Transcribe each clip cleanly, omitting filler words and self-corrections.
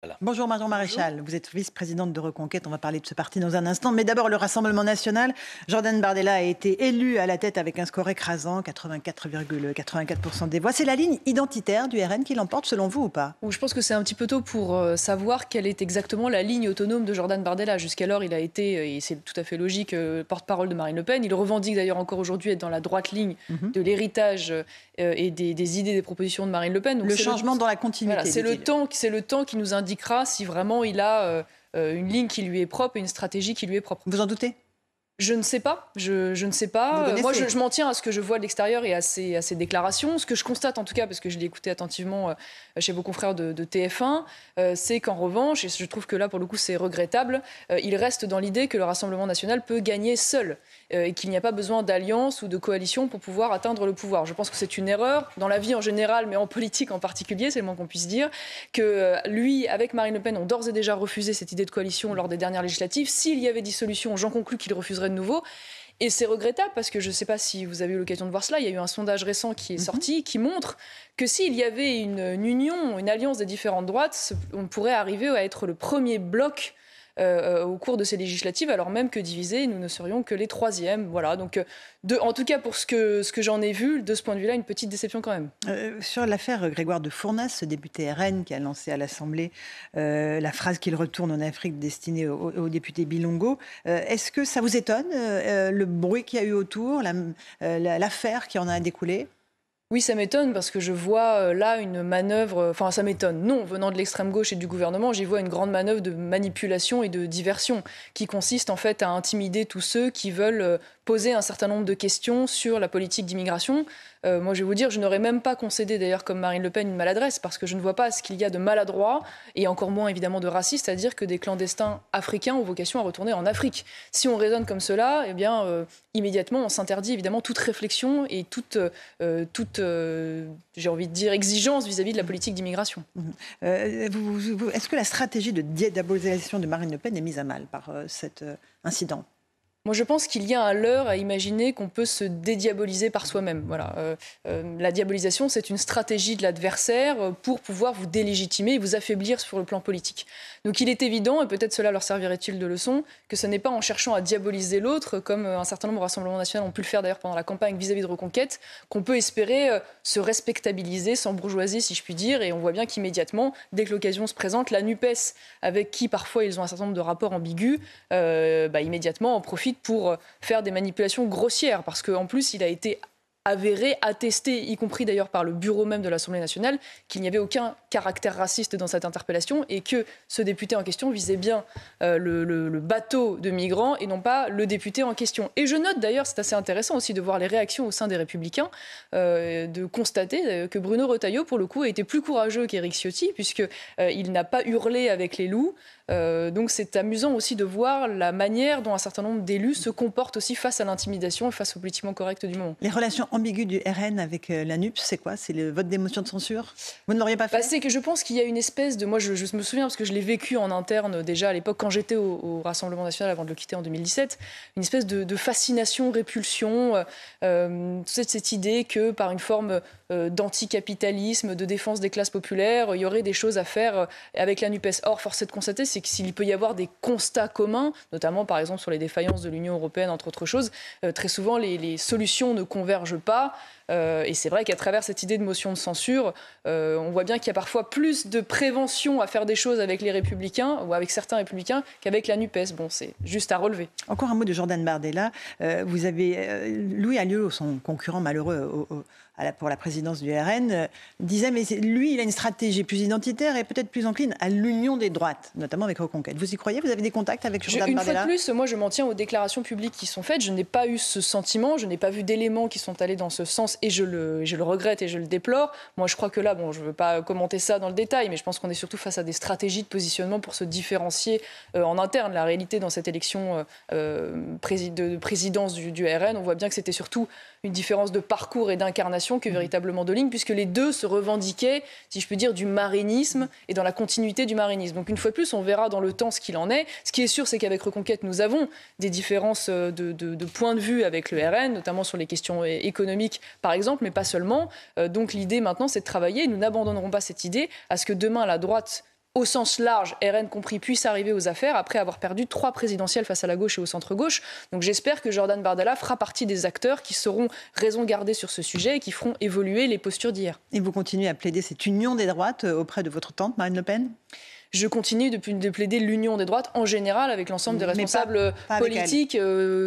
Voilà. Bonjour Marion Maréchal, vous êtes vice-présidente de Reconquête, on va parler de ce parti dans un instant. Mais d'abord le Rassemblement National, Jordan Bardella a été élu à la tête avec un score écrasant, 84,84% des voix. C'est la ligne identitaire du RN qui l'emporte selon vous ou pas? Je pense que c'est un petit peu tôt pour savoir quelle est exactement la ligne autonome de Jordan Bardella. Jusqu'alors, il a été, et c'est tout à fait logique, porte-parole de Marine Le Pen. Il revendique d'ailleurs encore aujourd'hui être dans la droite ligne de l'héritage et des idées, des propositions de Marine Le Pen. Donc le changement dans la continuité. Voilà, c'est le temps qui nous indiquera si vraiment il a une ligne qui lui est propre et une stratégie qui lui est propre. Vous en doutez? Je ne sais pas. Je ne sais pas. Moi, je m'en tiens à ce que je vois de l'extérieur et à ces déclarations. Ce que je constate, en tout cas, parce que je l'ai écouté attentivement chez vos confrères de TF1, c'est qu'en revanche, et je trouve que là, pour le coup, c'est regrettable, il reste dans l'idée que le Rassemblement national peut gagner seul et qu'il n'y a pas besoin d'alliance ou de coalition pour pouvoir atteindre le pouvoir. Je pense que c'est une erreur, dans la vie en général, mais en politique en particulier, c'est le moins qu'on puisse dire, que lui, avec Marine Le Pen, ont d'ores et déjà refusé cette idée de coalition lors des dernières législatives. S'il y avait dissolution, j'en conclus qu'il refuserait de nouveau. Et c'est regrettable parce que je ne sais pas si vous avez eu l'occasion de voir cela. Il y a eu un sondage récent qui est sorti qui montre que s'il y avait une union, une alliance des différentes droites, on pourrait arriver à être le premier bloc au cours de ces législatives, alors même que divisés, nous ne serions que les troisièmes. Voilà, donc en tout cas pour ce que j'en ai vu, de ce point de vue-là, une petite déception quand même. Sur l'affaire Grégoire de Fournas, ce député RN qui a lancé à l'Assemblée la phrase qu'il retourne en Afrique destinée au député Bilongo, est-ce que ça vous étonne, le bruit qu'il y a eu autour, l'affaire qui en a découlé? Oui, ça m'étonne parce que je vois là une manœuvre, enfin ça m'étonne, non, venant de l'extrême gauche et du gouvernement, j'y vois une grande manœuvre de manipulation et de diversion qui consiste en fait à intimider tous ceux qui veulent poser un certain nombre de questions sur la politique d'immigration. Moi, je vais vous dire, je n'aurais même pas concédé d'ailleurs comme Marine Le Pen une maladresse parce que je ne vois pas ce qu'il y a de maladroit et encore moins évidemment de raciste à dire que des clandestins africains ont vocation à retourner en Afrique. Si on raisonne comme cela, eh bien immédiatement on s'interdit évidemment toute réflexion et toute j'ai envie de dire exigence vis-à-vis de la politique d'immigration. Est-ce que la stratégie de diabolisation de Marine Le Pen est mise à mal par cet incident? Moi, je pense qu'il y a un leurre à imaginer qu'on peut se dédiaboliser par soi-même. Voilà. La diabolisation, c'est une stratégie de l'adversaire pour pouvoir vous délégitimer et vous affaiblir sur le plan politique. Donc il est évident, et peut-être cela leur servirait-il de leçon, que ce n'est pas en cherchant à diaboliser l'autre, comme un certain nombre de Rassemblements nationaux ont pu le faire d'ailleurs pendant la campagne vis-à-vis de Reconquête, qu'on peut espérer se respectabiliser, s'embourgeoiser, si je puis dire. Et on voit bien qu'immédiatement, dès que l'occasion se présente, la NUPES, avec qui parfois ils ont un certain nombre de rapports ambigus, immédiatement en profite pour faire des manipulations grossières, parce qu'en plus, il a été avéré, attesté, y compris d'ailleurs par le bureau même de l'Assemblée nationale, qu'il n'y avait aucun caractère raciste dans cette interpellation et que ce député en question visait bien le bateau de migrants et non pas le député en question. Et je note d'ailleurs, c'est assez intéressant aussi de voir les réactions au sein des Républicains, de constater que Bruno Retailleau, pour le coup, a été plus courageux qu'Éric Ciotti, puisqu'il n'a pas hurlé avec les loups. Donc c'est amusant aussi de voir la manière dont un certain nombre d'élus se comportent aussi face à l'intimidation et face au politiquement correct du moment. Les relations ambiguës du RN avec la NUPES, c'est quoi? C'est le vote d'émotion de censure? Vous ne l'auriez pas fait? C'est que je pense qu'il y a une espèce de... Moi, je me souviens, parce que je l'ai vécu en interne déjà à l'époque, quand j'étais au Rassemblement national avant de le quitter en 2017, une espèce de fascination, répulsion, cette idée que par une forme d'anticapitalisme, de défense des classes populaires, il y aurait des choses à faire avec la NUPES. Or, force est de constater, c'est que s'il peut y avoir des constats communs, notamment par exemple sur les défaillances de l'Union européenne, entre autres choses, très souvent les solutions ne convergent pas. Et c'est vrai qu'à travers cette idée de motion de censure, on voit bien qu'il y a parfois plus de prévention à faire des choses avec les Républicains ou avec certains Républicains qu'avec la NUPES. Bon, c'est juste à relever. Encore un mot de Jordan Bardella. Vous avez Louis Alliot, son concurrent malheureux pour la présidence du RN, disait mais lui, il a une stratégie plus identitaire et peut-être plus encline à l'union des droites, notamment avec Reconquête. Vous y croyez? Vous avez des contacts avec Jordan Bardella? Une fois de plus, moi je m'en tiens aux déclarations publiques qui sont faites. Je n'ai pas eu ce sentiment, je n'ai pas vu d'éléments qui sont allés dans ce sens et je le regrette et je le déplore. Moi je crois que là, je ne veux pas commenter ça dans le détail, mais je pense qu'on est surtout face à des stratégies de positionnement pour se différencier en interne. La réalité dans cette élection de présidence du RN, on voit bien que c'était surtout une différence de parcours et d'incarnation que véritablement de ligne, puisque les deux se revendiquaient, si je peux dire, du marinisme et dans la continuité du marinisme. Donc une fois de plus, on verra dans le temps ce qu'il en est. Ce qui est sûr, c'est qu'avec Reconquête, nous avons des différences de points de vue avec le RN, notamment sur les questions économiques, par exemple, mais pas seulement. Donc l'idée maintenant, c'est de travailler, et nous n'abandonnerons pas cette idée, à ce que demain, la droite au sens large, RN compris, puisse arriver aux affaires après avoir perdu 3 présidentielles face à la gauche et au centre-gauche. Donc j'espère que Jordan Bardella fera partie des acteurs qui sauront raison garder sur ce sujet et qui feront évoluer les postures d'hier. Et vous continuez à plaider cette union des droites auprès de votre tante Marine Le Pen ? Je continue de plaider l'union des droites en général avec l'ensemble des responsables politiques,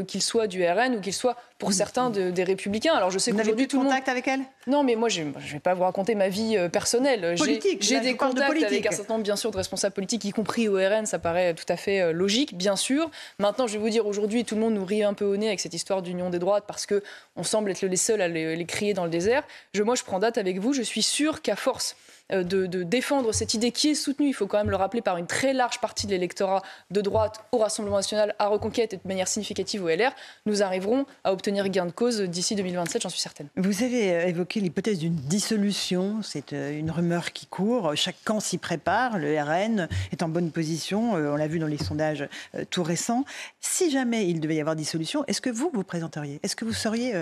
qu'ils soient du RN ou qu'ils soient pour certains des Républicains. Alors je sais qu'aujourd'hui tout le monde... Vous n'avez plus de contact avec elle ? Non, mais moi je ne vais pas vous raconter ma vie personnelle. J'ai des contacts avec un certain nombre bien sûr de responsables politiques, y compris au RN, ça paraît tout à fait logique, bien sûr. Maintenant, je vais vous dire, aujourd'hui tout le monde nous rit un peu au nez avec cette histoire d'union des droites parce qu'on semble être les seuls à les crier dans le désert. Moi je prends date avec vous, je suis sûre qu'à force de défendre cette idée qui est soutenue, il faut quand même le rappeler, par une très large partie de l'électorat de droite au Rassemblement national, à Reconquête et de manière significative au LR, nous arriverons à obtenir gain de cause d'ici 2027, j'en suis certaine. Vous avez évoqué l'hypothèse d'une dissolution, c'est une rumeur qui court, chaque camp s'y prépare, le RN est en bonne position, on l'a vu dans les sondages tout récents. Si jamais il devait y avoir dissolution, est-ce que vous présenteriez ? Est-ce que vous seriez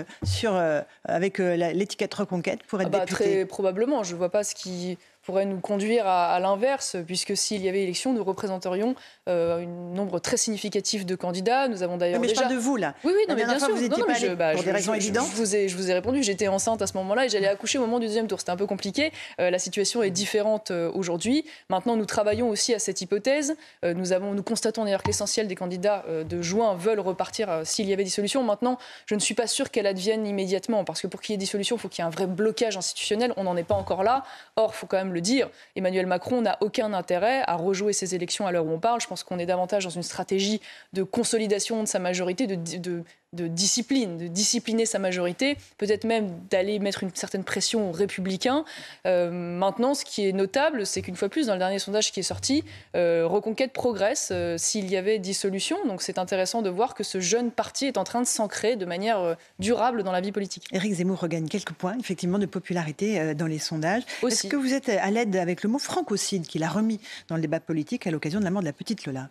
avec l'étiquette Reconquête pour être député ? Très probablement, je ne vois pas ce qui pourrait nous conduire à l'inverse, puisque s'il y avait élection, nous représenterions un nombre très significatif de candidats. Nous avons d'ailleurs je parle de vous, là. Oui, non, mais bien sûr. Vous n'étiez pas allé pour des raisons évidentes. Je vous ai répondu. J'étais enceinte à ce moment-là et j'allais accoucher au moment du deuxième tour. C'était un peu compliqué. La situation est différente aujourd'hui. Maintenant, nous travaillons aussi à cette hypothèse. Nous constatons d'ailleurs que l'essentiel des candidats de juin veulent repartir s'il y avait dissolution. Maintenant, je ne suis pas sûre qu'elle advienne immédiatement, parce que pour qu'il y ait dissolution, il faut qu'il y ait un vrai blocage institutionnel. On n'en est pas encore là. Or, il faut quand même le dire, Emmanuel Macron n'a aucun intérêt à rejouer ces élections à l'heure où on parle. Je pense qu'on est davantage dans une stratégie de consolidation de sa majorité, de discipline, de discipliner sa majorité, peut-être même d'aller mettre une certaine pression aux Républicains. Maintenant, ce qui est notable, c'est qu'une fois plus, dans le dernier sondage qui est sorti, Reconquête progresse s'il y avait dissolution. Donc c'est intéressant de voir que ce jeune parti est en train de s'ancrer de manière durable dans la vie politique. Éric Zemmour regagne quelques points, effectivement, de popularité dans les sondages. Aussi. Est-ce que vous êtes à l'aide avec le mot francocide qu'il a remis dans le débat politique à l'occasion de la mort de la petite Lola ?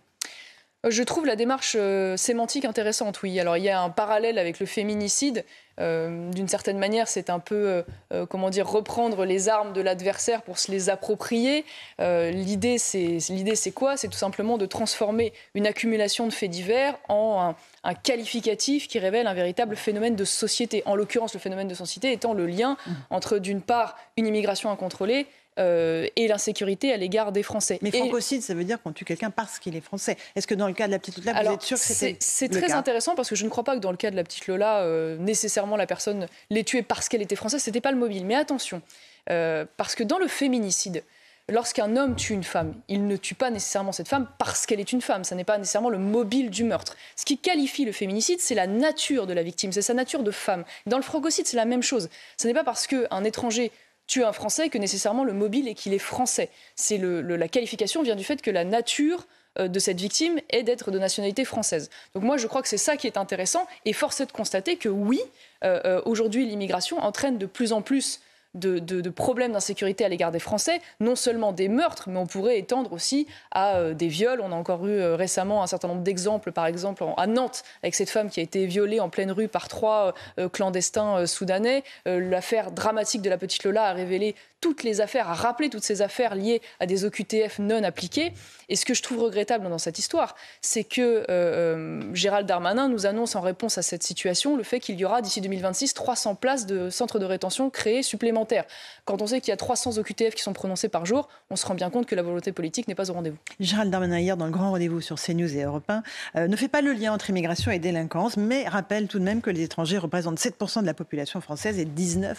Je trouve la démarche sémantique intéressante, oui. Alors il y a un parallèle avec le féminicide. D'une certaine manière, c'est un peu, reprendre les armes de l'adversaire pour se les approprier. L'idée, c'est quoi ? C'est tout simplement de transformer une accumulation de faits divers en un qualificatif qui révèle un véritable phénomène de société. En l'occurrence, le phénomène de société étant le lien entre, d'une part, une immigration incontrôlée et l'insécurité à l'égard des Français. Mais francocide, ça veut dire qu'on tue quelqu'un parce qu'il est français. Est-ce que dans le cas de la petite Lola, vous êtes sûr que c'était C'est très intéressant, parce que je ne crois pas que dans le cas de la petite Lola, nécessairement la personne l'ait tuée parce qu'elle était française. C'était pas le mobile. Mais attention, parce que dans le féminicide, lorsqu'un homme tue une femme, il ne tue pas nécessairement cette femme parce qu'elle est une femme. Ça n'est pas nécessairement le mobile du meurtre. Ce qui qualifie le féminicide, c'est la nature de la victime, c'est sa nature de femme. Dans le francocide, c'est la même chose. Ce n'est pas parce qu'un étranger tue un Français que nécessairement le mobile est qu'il est français. La qualification vient du fait que la nature de cette victime est d'être de nationalité française. Donc moi, je crois que c'est ça qui est intéressant. Et force est de constater que oui, aujourd'hui, l'immigration entraîne de plus en plus de problèmes d'insécurité à l'égard des Français, non seulement des meurtres, mais on pourrait étendre aussi à des viols. On a encore eu récemment un certain nombre d'exemples, par exemple à Nantes, avec cette femme qui a été violée en pleine rue par 3 clandestins soudanais. L'affaire dramatique de la petite Lola a révélé toutes les affaires, a rappelé toutes ces affaires liées à des OQTF non appliqués. Et ce que je trouve regrettable dans cette histoire, c'est que Gérald Darmanin nous annonce en réponse à cette situation le fait qu'il y aura d'ici 2026 300 places de centres de rétention créés supplémentaires. Quand on sait qu'il y a 300 OQTF qui sont prononcés par jour, on se rend bien compte que la volonté politique n'est pas au rendez-vous. Gérald Darmanin, hier, dans le grand rendez-vous sur CNews et Europe 1, ne fait pas le lien entre immigration et délinquance, mais rappelle tout de même que les étrangers représentent 7% de la population française et 19%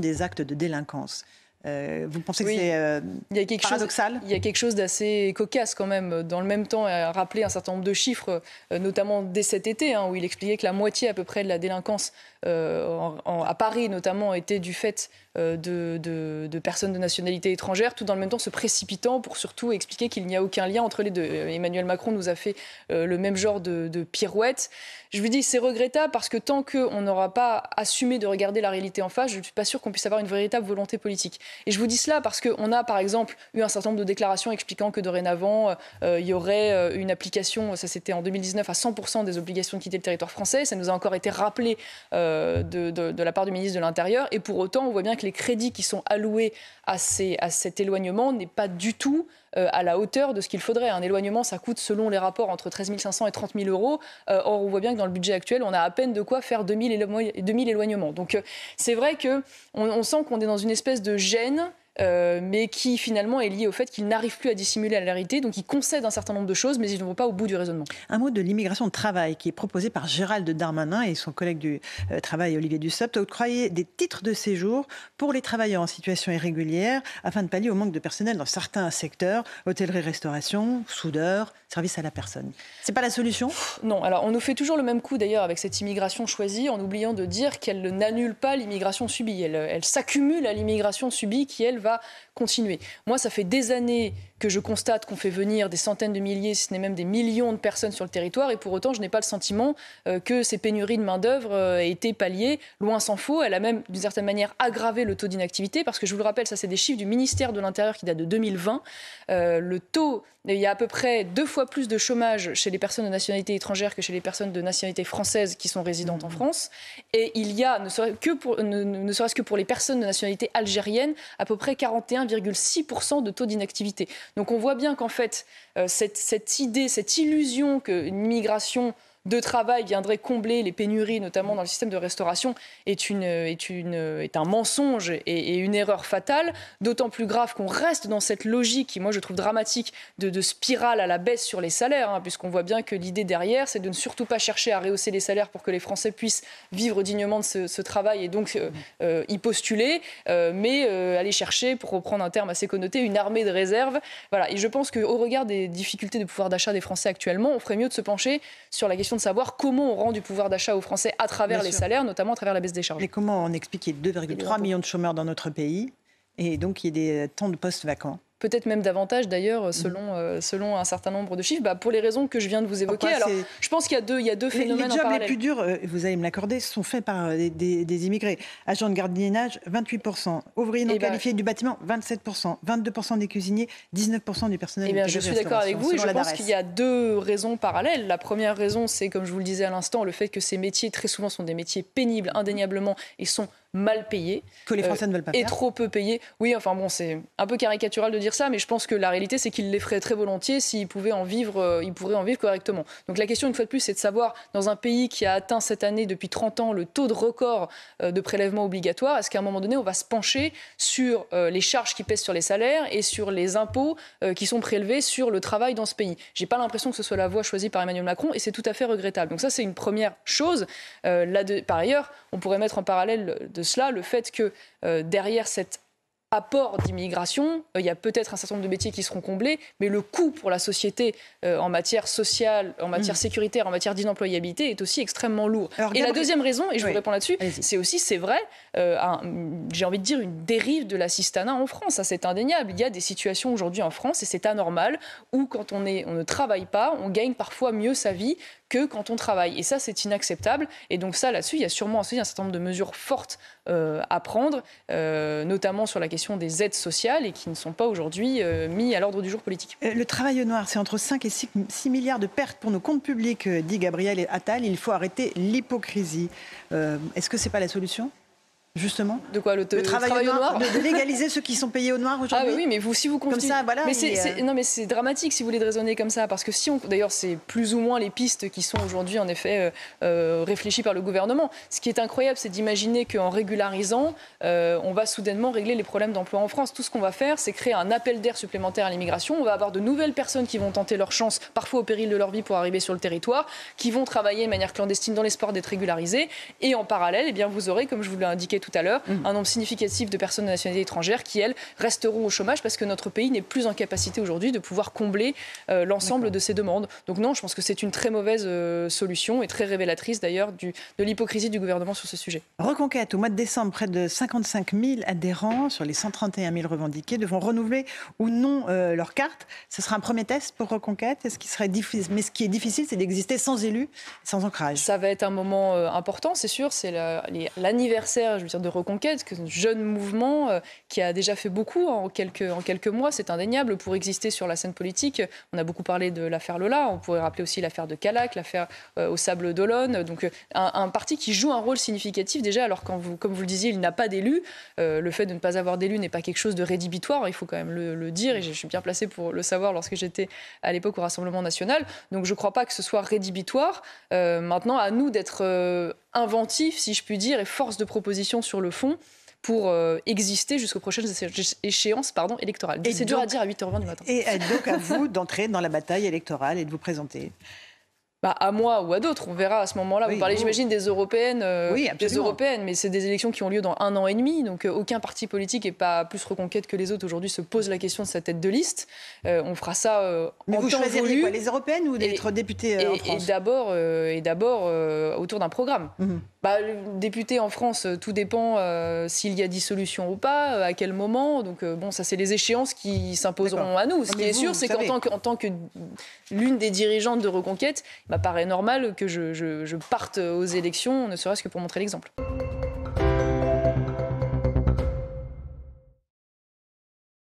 des actes de délinquance. Vous pensez que c'est paradoxal ? Il y a quelque chose d'assez cocasse quand même. Dans le même temps, il a rappelé un certain nombre de chiffres, notamment dès cet été, où il expliquait que la moitié à peu près de la délinquance à Paris notamment était du fait de personnes de nationalité étrangère, tout dans le même temps se précipitant pour surtout expliquer qu'il n'y a aucun lien entre les deux. Emmanuel Macron nous a fait le même genre de pirouette. Je vous dis, c'est regrettable parce que tant qu'on n'aura pas assumé de regarder la réalité en face, je ne suis pas sûre qu'on puisse avoir une véritable volonté politique. Et je vous dis cela parce qu'on a par exemple eu un certain nombre de déclarations expliquant que dorénavant il y aurait une application, ça c'était en 2019, à 100% des obligations de quitter le territoire français. Ça nous a encore été rappelé de la part du ministre de l'Intérieur. Et pour autant, on voit bien que que les crédits qui sont alloués à cet éloignement n'est pas du tout à la hauteur de ce qu'il faudrait. Un éloignement, ça coûte, selon les rapports, entre 13 500 et 30 000 euros. Or, on voit bien que dans le budget actuel, on a à peine de quoi faire 2 000 éloignements. Donc, c'est vrai qu'on sent qu'on est dans une espèce de gêne, mais qui finalement est lié au fait qu'ils n'arrivent plus à dissimuler la réalité. Donc, ils concèdent un certain nombre de choses, mais ils ne vont pas au bout du raisonnement. Un mot de l'immigration de travail qui est proposé par Gérald Darmanin et son collègue du travail Olivier Dussopt, octroyer des titres de séjour pour les travailleurs en situation irrégulière afin de pallier au manque de personnel dans certains secteurs, hôtellerie-restauration, soudeurs, services à la personne. C'est pas la solution ? Non, alors on nous fait toujours le même coup d'ailleurs avec cette immigration choisie en oubliant de dire qu'elle n'annule pas l'immigration subie. Elle s'accumule à l'immigration subie qui, elle, va continuer. Moi, ça fait des années que je constate qu'on fait venir des centaines de milliers, si ce n'est même des millions de personnes sur le territoire, et pour autant, je n'ai pas le sentiment que ces pénuries de main-d'œuvre aient été palliées. Loin s'en faut. Elle a même, d'une certaine manière, aggravé le taux d'inactivité, parce que je vous le rappelle, ça c'est des chiffres du ministère de l'Intérieur qui datent de 2020. Le taux, il y a à peu près 2 fois plus de chômage chez les personnes de nationalité étrangère que chez les personnes de nationalité française qui sont résidentes en France. Et il y a, ne serait-ce que pour les personnes de nationalité algérienne, à peu près 41,6% de taux d'inactivité. Donc on voit bien qu'en fait, cette idée, cette illusion qu'une immigration de travail viendrait combler les pénuries, notamment dans le système de restauration, est un mensonge et une erreur fatale, d'autant plus grave qu'on reste dans cette logique qui, moi, je trouve dramatique, de spirale à la baisse sur les salaires, puisqu'on voit bien que l'idée derrière, c'est de ne surtout pas chercher à rehausser les salaires pour que les Français puissent vivre dignement de ce travail et donc y postuler, mais aller chercher, pour reprendre un terme assez connoté, une armée de réserve. Voilà. Et je pense qu'au regard des difficultés de pouvoir d'achat des Français actuellement, on ferait mieux de se pencher sur la question de savoir comment on rend du pouvoir d'achat aux Français à travers les salaires, notamment à travers la baisse des charges. Mais comment on explique qu'il y ait 2,3 millions de chômeurs dans notre pays et donc qu'il y ait tant de postes vacants ? Peut-être même davantage d'ailleurs, selon un certain nombre de chiffres, pour les raisons que je viens de vous évoquer. Alors, je pense qu'il y a deux phénomènes en parallèle. Les jobs les plus durs, vous allez me l'accorder, sont faits par des immigrés. Agents de gardiennage, 28%. Ouvriers non qualifiés du bâtiment, 27%. 22% des cuisiniers, 19% du personnel. Je suis d'accord avec vous et je pense qu'il y a 2 raisons parallèles. La première raison, c'est, comme je vous le disais à l'instant, le fait que ces métiers, très souvent, sont des métiers pénibles, indéniablement, et sont mal payés. Que les Français ne veulent pas faire. Et trop peu payés. Oui, enfin bon, c'est un peu caricatural de dire ça, mais je pense que la réalité, c'est qu'ils les feraient très volontiers s'ils pouvaient en vivre, ils pourraient en vivre correctement. Donc la question, une fois de plus, c'est de savoir, dans un pays qui a atteint cette année, depuis 30 ans, le taux de record de prélèvements obligatoires, est-ce qu'à un moment donné, on va se pencher sur les charges qui pèsent sur les salaires et sur les impôts qui sont prélevés sur le travail dans ce pays. J'ai pas l'impression que ce soit la voie choisie par Emmanuel Macron et c'est tout à fait regrettable. Donc ça, c'est une première chose. Par ailleurs, on pourrait mettre en parallèle de cela le fait que derrière cet apport d'immigration, il y a peut-être un certain nombre de métiers qui seront comblés, mais le coût pour la société en matière sociale, en matière sécuritaire, en matière d'inemployabilité est aussi extrêmement lourd. Alors, et la deuxième raison, et je vous réponds là-dessus, c'est vrai, j'ai envie de dire une dérive de l'assistanat en France. Ça, c'est indéniable. Il y a des situations aujourd'hui en France, et c'est anormal, où quand on ne travaille pas, on gagne parfois mieux sa vie que quand on travaille. Et ça, c'est inacceptable. Et donc ça, là-dessus, il y a sûrement aussi un certain nombre de mesures fortes à prendre, notamment sur la question des aides sociales et qui ne sont pas aujourd'hui mis à l'ordre du jour politique. Le travail au noir, c'est entre 5 et 6 milliards de pertes pour nos comptes publics, dit Gabriel Attal. Il faut arrêter l'hypocrisie. Est-ce que ce n'est pas la solution ? Justement, de quoi le travail au noir, de légaliser ceux qui sont payés au noir aujourd'hui. Ah oui, mais si vous continuez, comme ça, voilà. Mais c'est dramatique si vous voulez de raisonner comme ça, parce que d'ailleurs, c'est plus ou moins les pistes qui sont aujourd'hui en effet réfléchies par le gouvernement. Ce qui est incroyable, c'est d'imaginer qu'en régularisant, on va soudainement régler les problèmes d'emploi en France. Tout ce qu'on va faire, c'est créer un appel d'air supplémentaire à l'immigration. On va avoir de nouvelles personnes qui vont tenter leur chance, parfois au péril de leur vie, pour arriver sur le territoire, qui vont travailler de manière clandestine dans l'espoir d'être régularisées. Et en parallèle, vous aurez, comme je vous l'ai indiqué tout à l'heure, un nombre significatif de personnes de nationalité étrangère qui, elles, resteront au chômage parce que notre pays n'est plus en capacité aujourd'hui de pouvoir combler l'ensemble de ces demandes. Donc non, je pense que c'est une très mauvaise solution et très révélatrice d'ailleurs de l'hypocrisie du gouvernement sur ce sujet. Reconquête, au mois de décembre, près de 55 000 adhérents sur les 131 000 revendiqués devront renouveler ou non leur carte. Ce sera un premier test pour Reconquête. Mais ce qui est difficile, c'est d'exister sans élus, sans ancrage. Ça va être un moment important, c'est sûr. C'est l'anniversaire, d'une dire de Reconquête, que un jeune mouvement qui a déjà fait beaucoup en quelques mois, c'est indéniable, pour exister sur la scène politique. On a beaucoup parlé de l'affaire Lola, on pourrait rappeler aussi l'affaire de Calac, l'affaire au Sable d'Olonne. Donc un parti qui joue un rôle significatif déjà, alors comme vous le disiez, il n'a pas d'élus. Le fait de ne pas avoir d'élus n'est pas quelque chose de rédhibitoire, il faut quand même le dire, et je suis bien placée pour le savoir lorsque j'étais à l'époque au Rassemblement national. Donc je ne crois pas que ce soit rédhibitoire. Maintenant, à nous d'être inventifs, si je puis dire, et force de proposition sur le fond pour exister jusqu'aux prochaines échéances électorales. C'est dur à dire à 8h20 du matin. Et donc à vous d'entrer dans la bataille électorale et de vous présenter. À moi ou à d'autres, on verra à ce moment-là. Oui, vous parlez, j'imagine, des européennes, mais c'est des élections qui ont lieu dans 1 an et demi, donc aucun parti politique, et pas plus Reconquête que les autres aujourd'hui, se pose la question de sa tête de liste. On fera ça mais en vous temps choisiriez voulu. Quoi, les européennes ou d'être député en France? Et d'abord autour d'un programme. Le député en France, tout dépend s'il y a dissolution ou pas, à quel moment. Donc ça, c'est les échéances qui s'imposeront à nous. Ce qui est sûr, c'est qu'en tant que l'une des dirigeantes de Reconquête, il m'apparaît normal que je parte aux élections, ne serait-ce que pour montrer l'exemple.